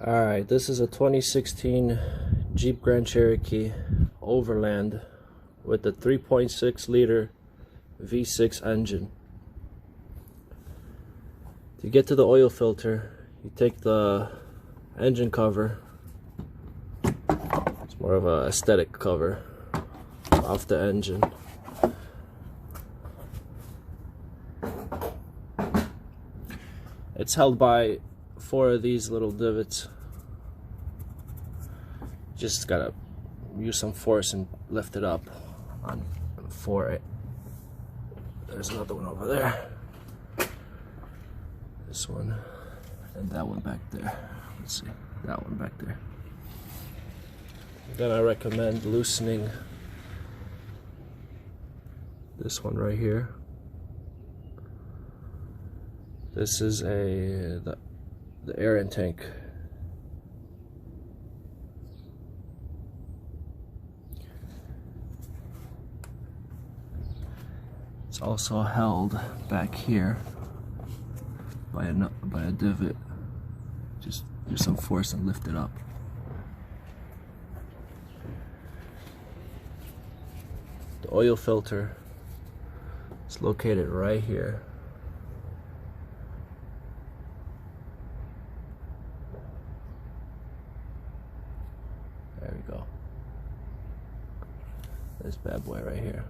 Alright, this is a 2016 Jeep Grand Cherokee Overland with a 3.6 liter V6 engine. To get to the oil filter, you take the engine cover, it's more of a aesthetic cover, off the engine. It's held by 4 of these little divots. Just gotta use some force and lift it up on 4. There's another one over there. This one and that one back there. Let's see, that one back there. Then I recommend loosening this one right here. This is the air intake. It's also held back here by a divot. Just use some force and lift it up. The oil filter is located right here. There we go. This bad boy right here.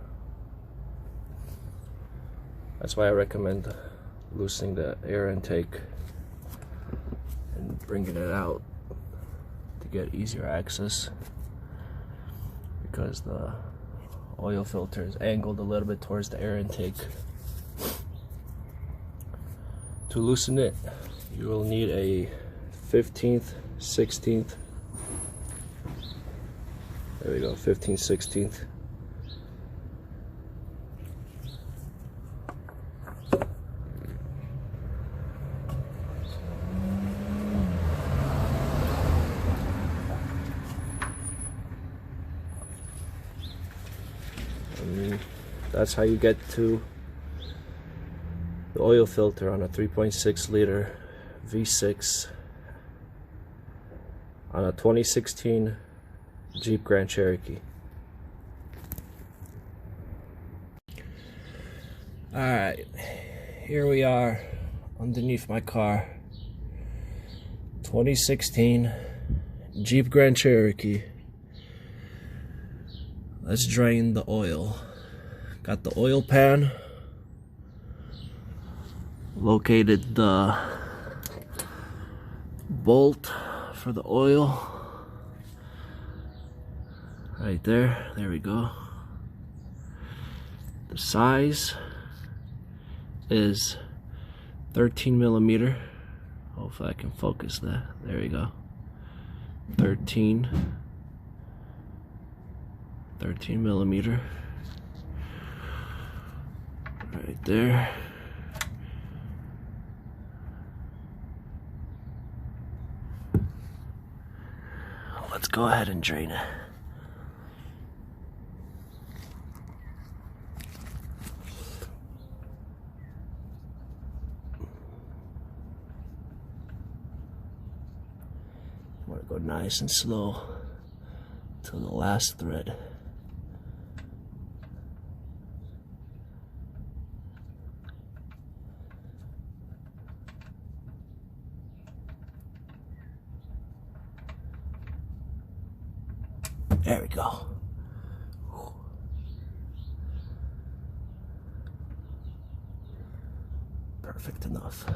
That's why I recommend loosening the air intake and bringing it out to get easier access, because the oil filter is angled a little bit towards the air intake. To loosen it, you will need a 15th, 16th. There we go, 15th, 16th. That's how you get to the oil filter on a 3.6 liter V6 on a 2016 Jeep Grand Cherokee. Alright, here we are underneath my car. 2016 Jeep Grand Cherokee. Let's drain the oil. Got the oil pan, located the bolt for the oil right there. There we go. The size is 13 millimeter. Hopefully I can focus that. There we go. 13 millimeter. Right there. Let's go ahead and drain it. I want to go nice and slow till the last thread. There we go. Perfect enough.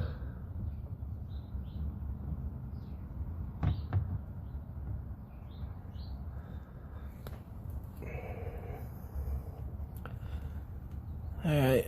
All right.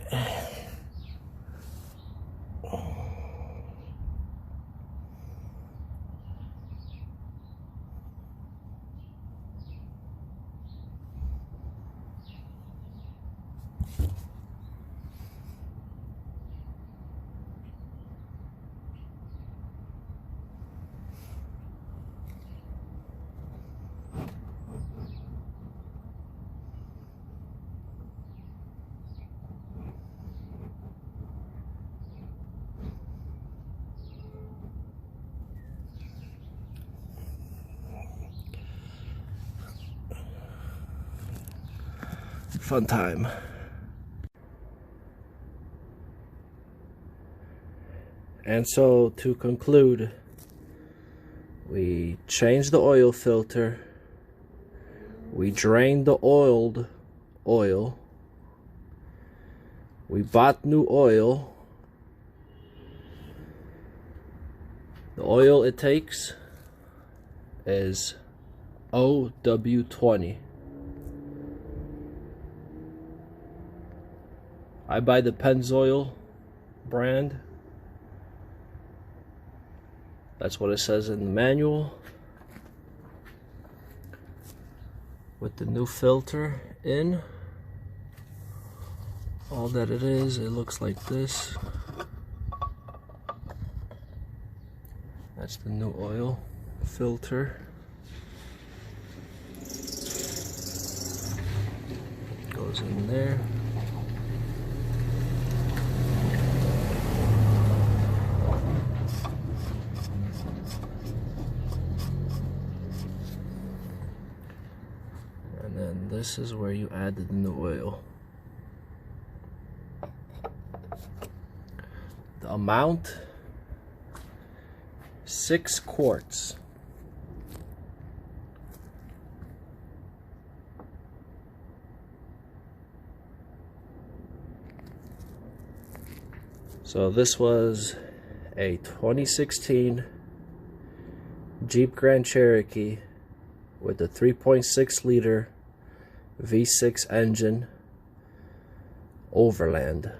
Fun time. And so to conclude, we changed the oil filter, we drained the old oil, we bought new oil. The oil it takes is OW20. I buy the Pennzoil brand. That's what it says in the manual. With the new filter in, all that it is, it looks like this. That's the new oil filter. Goes in there. And then this is where you add the new oil. The amount, 6 quarts. So this was a 2016 Jeep Grand Cherokee with a 3.6 liter V6 engine, Overland.